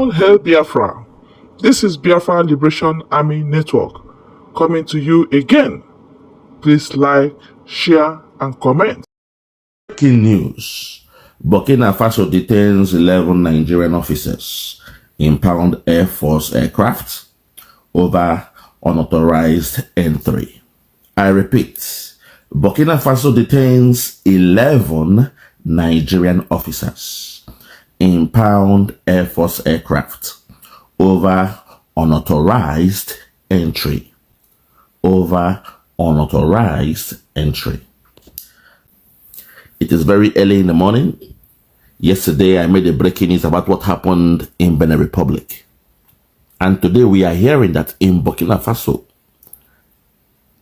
All hail Biafra. This is Biafra Liberation Army Network coming to you again. Please like, share, and comment. Breaking news. Burkina Faso detains 11 Nigerian officers, impound Air Force aircraft over unauthorized entry. I repeat, Burkina Faso detains 11 Nigerian officers, impound Air Force aircraft over unauthorized entry. It is very early in the morning. Yesterday, I made a breaking news about what happened in Benin Republic. And today we are hearing that in Burkina Faso,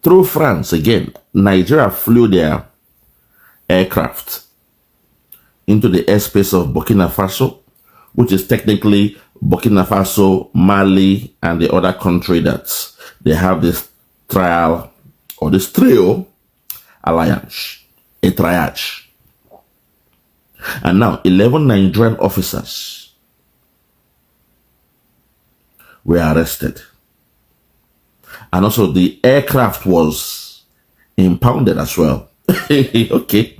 through France again, Nigeria flew their aircraft into the airspace of Burkina Faso, which is technically Burkina Faso, Mali, and the other country that they have this trial or this trio alliance, a triage. And now 11 Nigerian officers were arrested. And also the aircraft was impounded as well. Okay.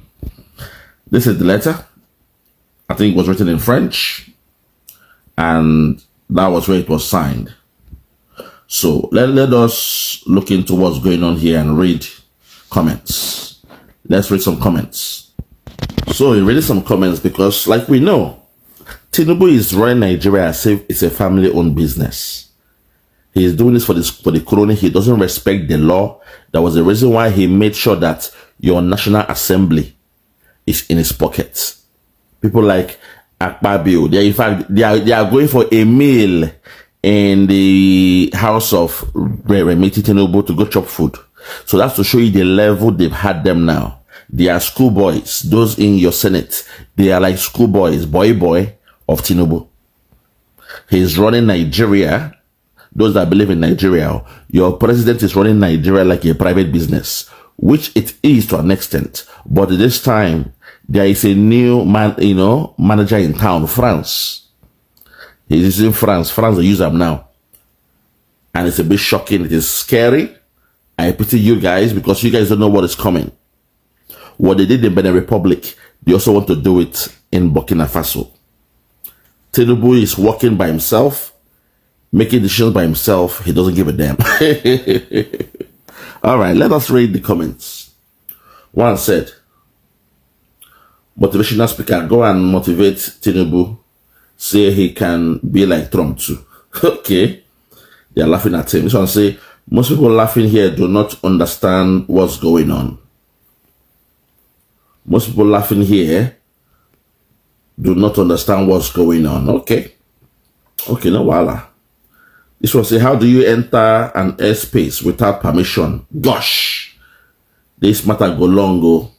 This is the letter. I think it was written in French. And that was where it was signed. So let us look into what's going on here and read comments. Let's read some comments. So in reading some comments, because like we know, Tinubu is running Nigeria as if it's a family-owned business. He is doing this for the colony. He doesn't respect the law. That was the reason why he made sure that your National Assembly is in his pockets. People like Akpabio, they are going for a meal in the house of Remiti Tinubu to go chop food. So that's to show you the level they've had them now. They are schoolboys. Those in your Senate, they are like schoolboys, boy of Tinubu. He's running Nigeria. Those that believe in Nigeria, your president is running Nigeria like a private business, which it is to an extent. But this time, there is a new manager in town, France. He's using France. France, they use them now. And it's a bit shocking. It is scary. I pity you guys because you guys don't know what is coming. What they did in Benin Republic, they also want to do it in Burkina Faso. Tinubu is working by himself, making decisions by himself. He doesn't give a damn. All right, let us read the comments. One said, motivational speaker, go and motivate Tinubu. Say he can be like Trump too. Okay. They are laughing at him. This one say, most people laughing here do not understand what's going on. Most people laughing here do not understand what's going on. Okay. Okay, no wala. This one say, how do you enter an airspace without permission? Gosh. This matter go long go.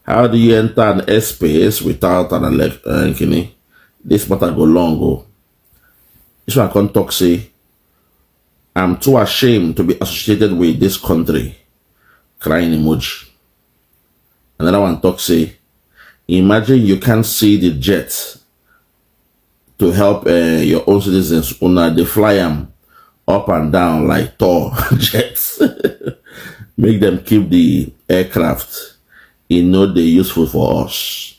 How do you enter an airspace without an this matter go long go. This one can talk say, I'm too ashamed to be associated with this country. Crying emoji. Another one talk say, imagine you can't see the jet to help your own citizens. They fly them up and down like tall jets. Make them keep the aircraft. They useful for us.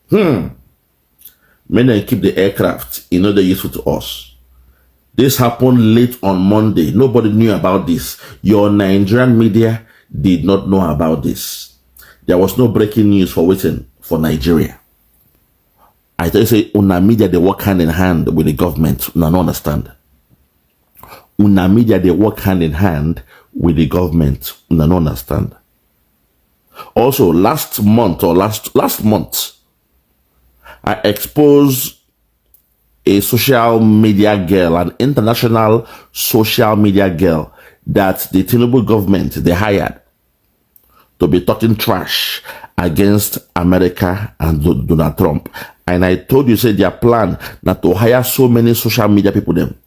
Make them keep the aircraft. They're useful to us. This happened late on Monday. Nobody knew about this. Your Nigerian media did not know about this. There was no breaking news for waiting for Nigeria. I tell you, say, Una media, they work hand in hand with the government. Una don't understand. Una media, they work hand in hand with the government. Una don't understand. Also, last month, I exposed a social media girl, an international social media girl that the Tinubu government, they hired to be talking trash against America and Donald Trump. And I told you, say their plan not to hire so many social media people them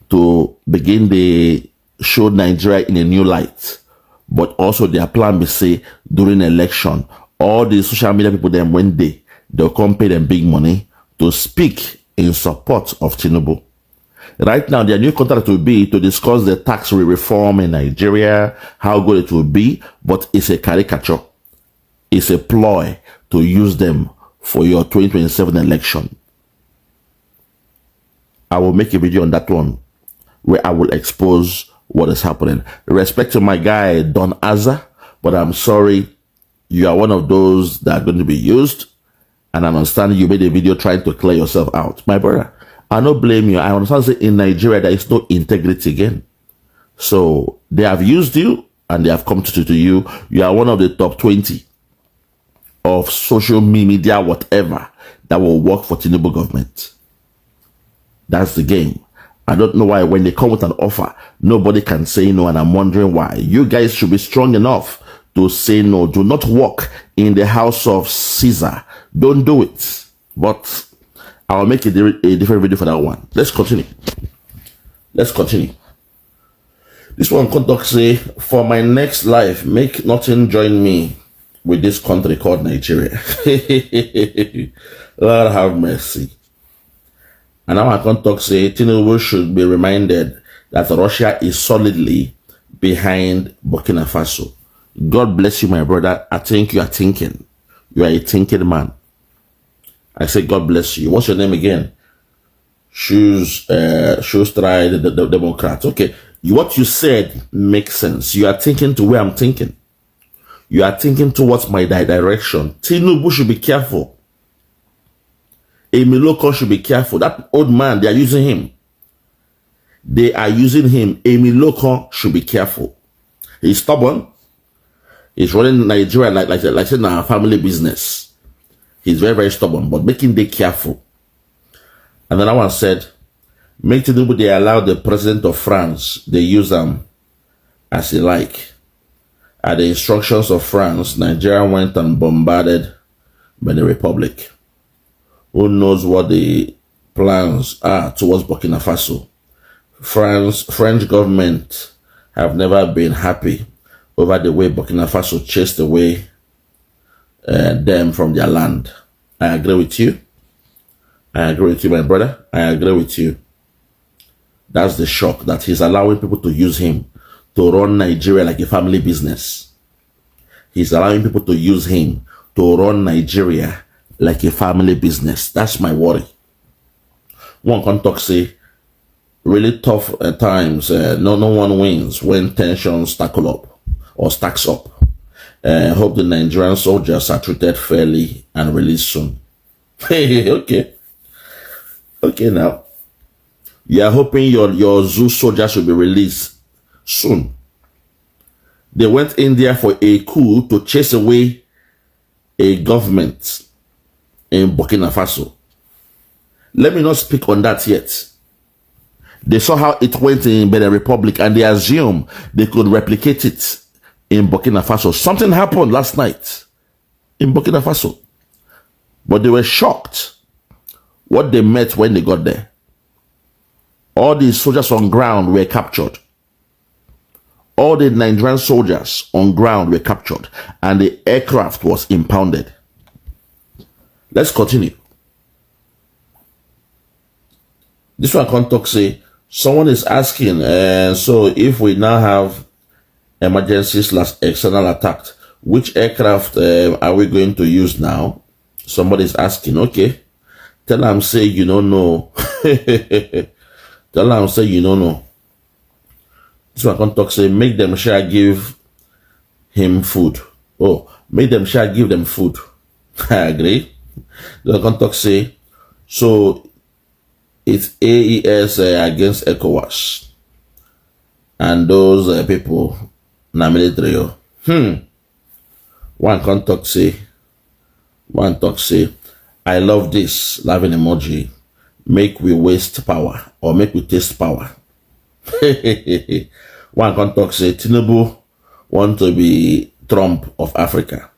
to begin the show Nigeria in a new light. But also their plan be say during election, all the social media people them when they'll come pay them big money to speak in support of Tinubu. Right now, their new contract will be to discuss the tax reform in Nigeria, how good it will be, but it's a caricature. It's a ploy to use them for your 2027 election. I will make a video on that one where I will expose what is happening. Respect to my guy, Don Azza, but I'm sorry, you are one of those that are going to be used, and I understand you made a video trying to clear yourself out. My brother, I don't blame you. I understand that in Nigeria, there is no integrity again. So they have used you, and they have come to you. You are one of the top 20 of social media, whatever, that will work for Tinubu government. That's the game. I don't know why when they come with an offer, nobody can say no, and I'm wondering why. You guys should be strong enough to say no. Do not walk in the house of Caesar. Don't do it. But I'll make a different video for that one. Let's continue. This one conduct say, for my next life, make nothing join me with this country called Nigeria. Lord have mercy. And now I contact say, Tinubu should be reminded that Russia is solidly behind Burkina Faso. God bless you, my brother. I think you are thinking. You are a thinking man. I say, God bless you. What's your name again? Shoes Stride, the Democrat. Okay. What you said makes sense. You are thinking to where I'm thinking. You are thinking towards my direction. Tinubu should be careful. Emiloko should be careful. That old man, they are using him. Emiloko should be careful. He's stubborn. He's running Nigeria like saying a family business. He's very, very stubborn, but making them careful. And then one said, make Tinubu, they allow the president of France, they use them as they like. At the instructions of France, Nigeria went and bombarded by the Republic. Who knows what the plans are towards Burkina Faso? French government have never been happy over the way Burkina Faso chased away them from their land. I agree with you. I agree with you, my brother. I agree with you. That's the shock that he's allowing people to use him to run Nigeria like a family business. He's allowing people to use him to run Nigeria like a family business. That's my worry. One can talk say, really tough times. No one wins when tensions stacks up. Hope the Nigerian soldiers are treated fairly and released soon. Okay now. You are hoping your zoo soldiers will be released soon. They went in there for a coup to chase away a government in Burkina Faso. Let me not speak on that yet. They saw how it went in Benin Republic and they assumed they could replicate it in Burkina Faso. Something happened last night in Burkina Faso. But they were shocked what they met when they got there. All the soldiers on ground were captured. All the Nigerian soldiers on ground were captured and the aircraft was impounded. Let's continue. This one contact say, someone is asking, so if we now have emergency/external attack, which aircraft are we going to use now? Somebody is asking, okay. Tell them say you don't know. Tell them say you don't know. This one contact say, make them share give him food. Oh, make them share give them food. I agree. The contact say, so it's AES against ECOWAS. And those people, na military. One contact say, I love this, laughing emoji. Make we waste power or make we taste power. One contact say, Tinubu want to be Trump of Africa.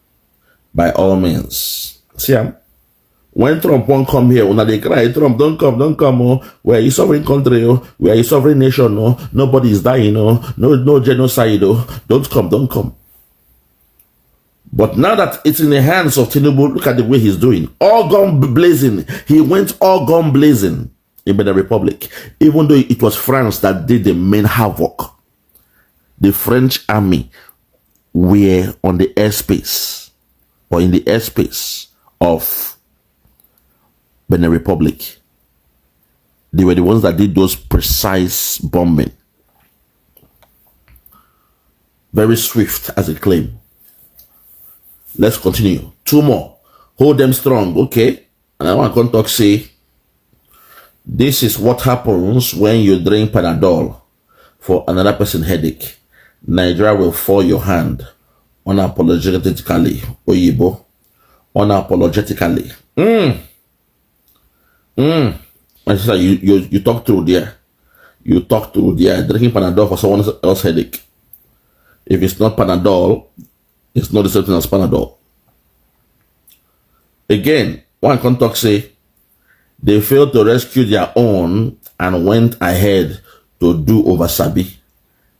By all means. See, when Trump won't come here, when they cry, Trump, don't come, oh. We're a sovereign country, oh. We're a sovereign nation, oh. Nobody is dying, oh. No genocide, oh. Don't come. But now that it's in the hands of Tinubu, look at the way he's doing. All gun blazing. He went all gun blazing in the Republic. Even though it was France that did the main havoc. The French army were on the airspace, or in the airspace of Benin Republic. They were the ones that did those precise bombing. Very swift as a claim. Let's continue. 2 more. Hold them strong. Okay. And I want to talk, say, this is what happens when you drink Panadol for another person's headache. Nigeria will fall your hand unapologetically. Oyibo. Unapologetically. My sister, you talk through there. You talk through there. Drinking Panadol for someone else's headache. If it's not Panadol, it's not the same thing as Panadol. Again, one contact say, they failed to rescue their own and went ahead to do over Sabi.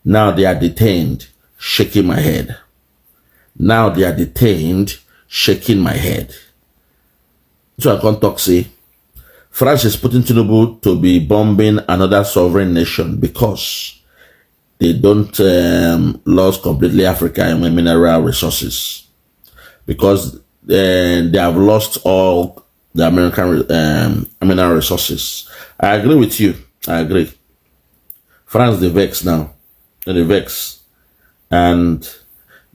Now they are detained, shaking my head. Now they are detained, shaking my head. So I contact say, France is putting Tinubu to be bombing another sovereign nation because they don't lose completely Africa and mineral resources, because they have lost all the American mineral resources. I agree with you. I agree. France, they vex now. They vex. And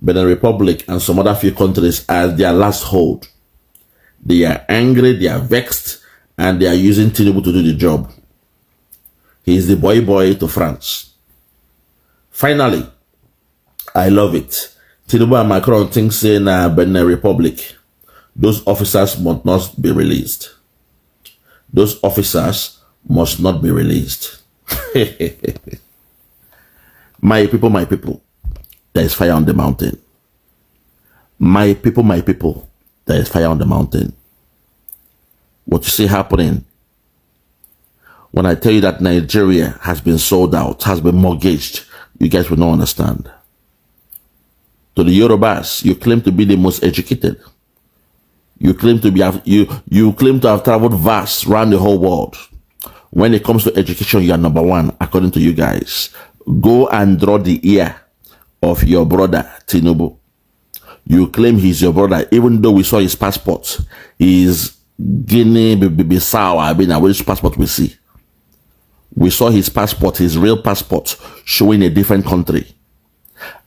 Benin Republic and some other few countries as their last hold. They are angry, they are vexed, and they are using Tinubu to do the job. He is the boy to France. Finally, I love it. Tinubu and Macron think saying Benin Republic, those officers must not be released. Those officers must not be released. My people, there is fire on the mountain. My people, there is fire on the mountain. What you see happening when I tell you that Nigeria has been sold out, has been mortgaged, you guys will not understand. To the Yorubas, you claim to be the most educated. You claim to be you claim to have traveled vast around the whole world. When it comes to education, you are number one, according to you guys. Go and draw the ear of your brother Tinubu. You claim he's your brother, even though we saw his passport. He's Guinea-Bissau. I mean, which passport we see? We saw his passport, his real passport, showing a different country.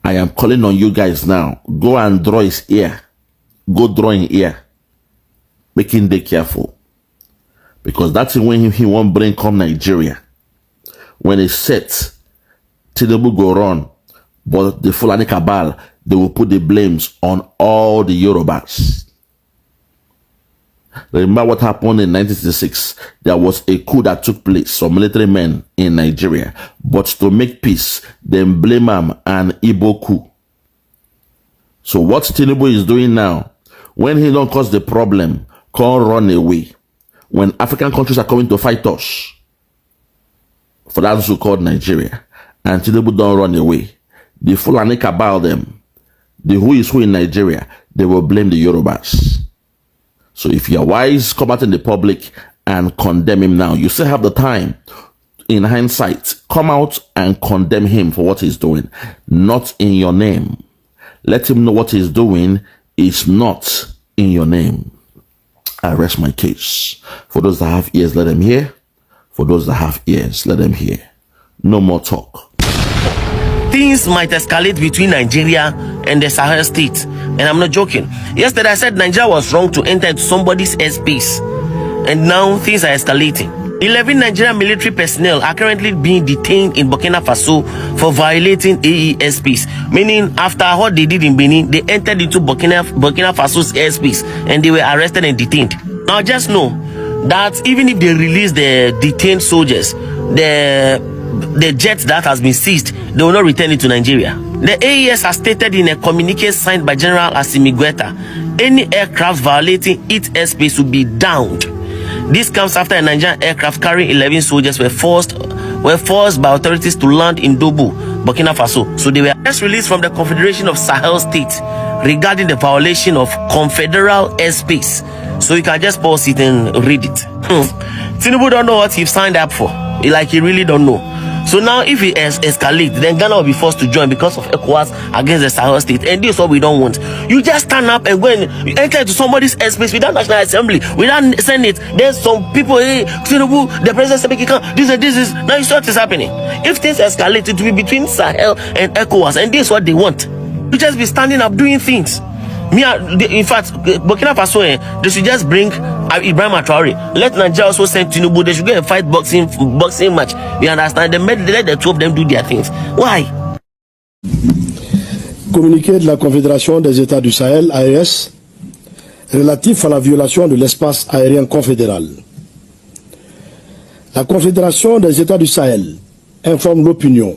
I am calling on you guys now. Go and draw his ear. Go draw his ear. Make him be careful. Because that's when he won't bring come Nigeria. When it's set, Tinubu go run. But the Fulani cabal, they will put the blames on all the Yorubas. Remember what happened in 1966? There was a coup that took place, some military men in Nigeria. But to make peace, they blame them an Igbo coup. So what Tinubu is doing now, when he don't cause the problem, can't run away. When African countries are coming to fight us, for that so-called Nigeria, and Tinubu don't run away, the Fulani cabal them, the who is who in Nigeria, they will blame the Yorubas. So if you are wise, come out in the public and condemn him now. You still have the time. In hindsight, come out and condemn him for what he's doing. Not in your name. Let him know what he's doing is not in your name. I rest my case. For those that have ears, let them hear. For those that have ears, let them hear. No more talk. Things might escalate between Nigeria and the Sahel state. And I'm not joking. Yesterday I said Nigeria was wrong to enter into somebody's airspace. And now things are escalating. 11 Nigerian military personnel are currently being detained in Burkina Faso for violating AE airspace. Meaning after what they did in Benin, they entered into Burkina Faso's airspace and they were arrested and detained. Now just know that even if they release the detained soldiers, the jet that has been seized, they will not return it to Nigeria. The AES has stated in a communique signed by General Assimi Goita, any aircraft violating its airspace will be downed. This comes after a Nigerian aircraft carrying 11 soldiers were forced by authorities to land in Dobo, Burkina Faso. So they were just released from the Confederation of Sahel States regarding the violation of confederal airspace. So you can just pause it and read it. Tinubu don't know what he signed up for. Like he really don't know. So now if it escalates, then Ghana will be forced to join because of ECOWAS against the Sahel state. And this is what we don't want. You just stand up and go and enter into somebody's airspace without National Assembly, without Senate. There's some people, hey, Tinubu, the president said he can't, this is, now you see what is happening. If things escalate, it will be between Sahel and ECOWAS, and this is what they want. You just be standing up doing things. In fact, Burkina Faso, they should just bring Ibrahim Traore. Let Nigeria also send Tinubu. They should go and fight boxing match. You understand? Let the two of them do their things. Why? Communiqué de la Confédération des États du Sahel, AES, relatif à la violation de l'espace aérien confédéral. La Confédération des États du Sahel informe l'opinion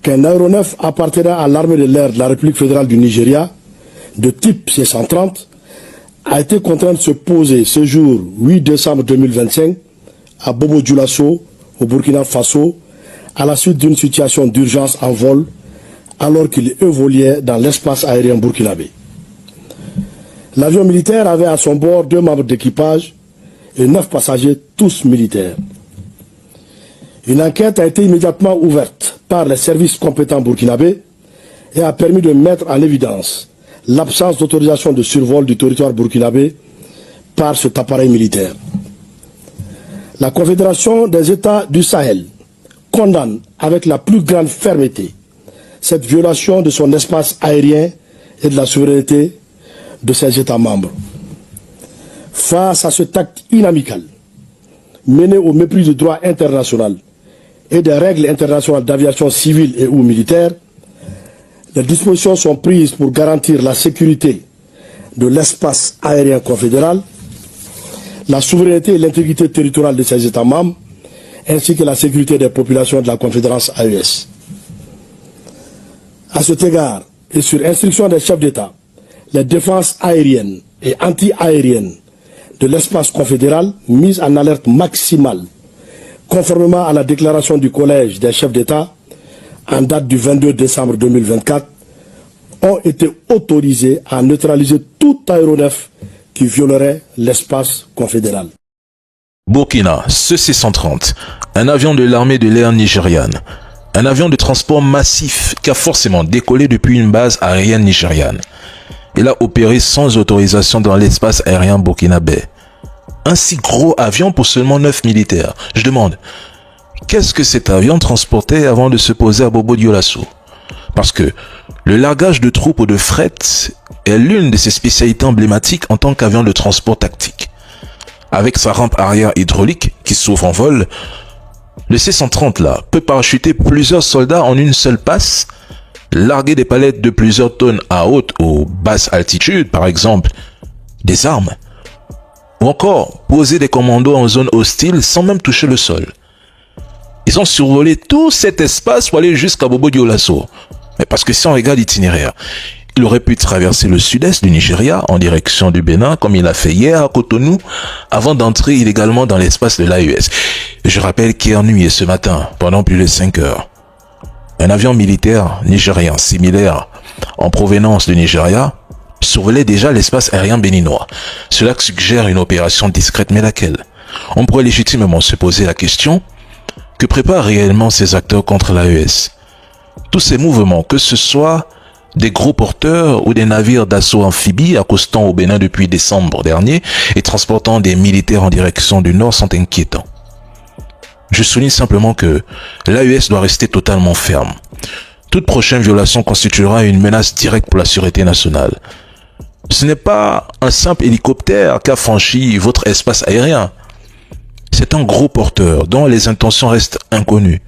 qu'un aéronef appartenant à l'armée de l'air de la République fédérale du Nigeria, de type C-130, a été contraint de se poser ce jour 8 décembre 2025 à Bobo-Dioulasso, au Burkina Faso, à la suite d'une situation d'urgence en vol, alors qu'il évoluait dans l'espace aérien burkinabé. L'avion militaire avait à son bord 2 membres d'équipage et 9 passagers, tous militaires. Une enquête a été immédiatement ouverte par les services compétents burkinabés et a permis de mettre en évidence l'absence d'autorisation de survol du territoire burkinabé par cet appareil militaire. La Confédération des États du Sahel condamne avec la plus grande fermeté cette violation de son espace aérien et de la souveraineté de ses États membres. Face à cet acte inamical, mené au mépris du droit international et des règles internationales d'aviation civile et ou militaire, les dispositions sont prises pour garantir la sécurité de l'espace aérien confédéral, la souveraineté et l'intégrité territoriale de ses États membres, ainsi que la sécurité des populations de la Confédération AES. À cet égard, et sur instruction des chefs d'État, les défenses aériennes et anti-aériennes de l'espace confédéral mises en alerte maximale, conformément à la déclaration du Collège des chefs d'État, en date du 22 décembre 2024, ont été autorisés à neutraliser tout aéronef qui violerait l'espace confédéral. Burkina, ce C-130, un avion de l'armée de l'air nigériane, un avion de transport massif qui a forcément décollé depuis une base aérienne nigériane. Il a opéré sans autorisation dans l'espace aérien burkinabé. Un si gros avion pour seulement 9 militaires. Je demande, qu'est-ce que cet avion transportait avant de se poser à Bobo-Dioulasso? Parce que le largage de troupes ou de fret est l'une de ses spécialités emblématiques en tant qu'avion de transport tactique. Avec sa rampe arrière hydraulique qui s'ouvre en vol, le C-130 là peut parachuter plusieurs soldats en une seule passe, larguer des palettes de plusieurs tonnes à haute ou basse altitude, par exemple des armes, ou encore poser des commandos en zone hostile sans même toucher le sol. Ils ont survolé tout cet espace pour aller jusqu'à Bobo-Dioulasso. Mais parce que si on regarde l'itinéraire, il aurait pu traverser le sud-est du Nigeria en direction du Bénin, comme il a fait hier à Cotonou, avant d'entrer illégalement dans l'espace de l'AES. Je rappelle qu'hier nuit et ce matin, pendant plus de 5 heures, un avion militaire nigérien similaire en provenance du Nigeria survolait déjà l'espace aérien béninois. Cela suggère une opération discrète, mais laquelle? On pourrait légitimement se poser la question: que préparent réellement ces acteurs contre l'AES? Tous ces mouvements, que ce soit des gros porteurs ou des navires d'assaut amphibies accostant au Bénin depuis décembre dernier et transportant des militaires en direction du nord, sont inquiétants. Je souligne simplement que l'AES doit rester totalement ferme. Toute prochaine violation constituera une menace directe pour la sûreté nationale. Ce n'est pas un simple hélicoptère qui a franchi votre espace aérien. C'est un gros porteur dont les intentions restent inconnues.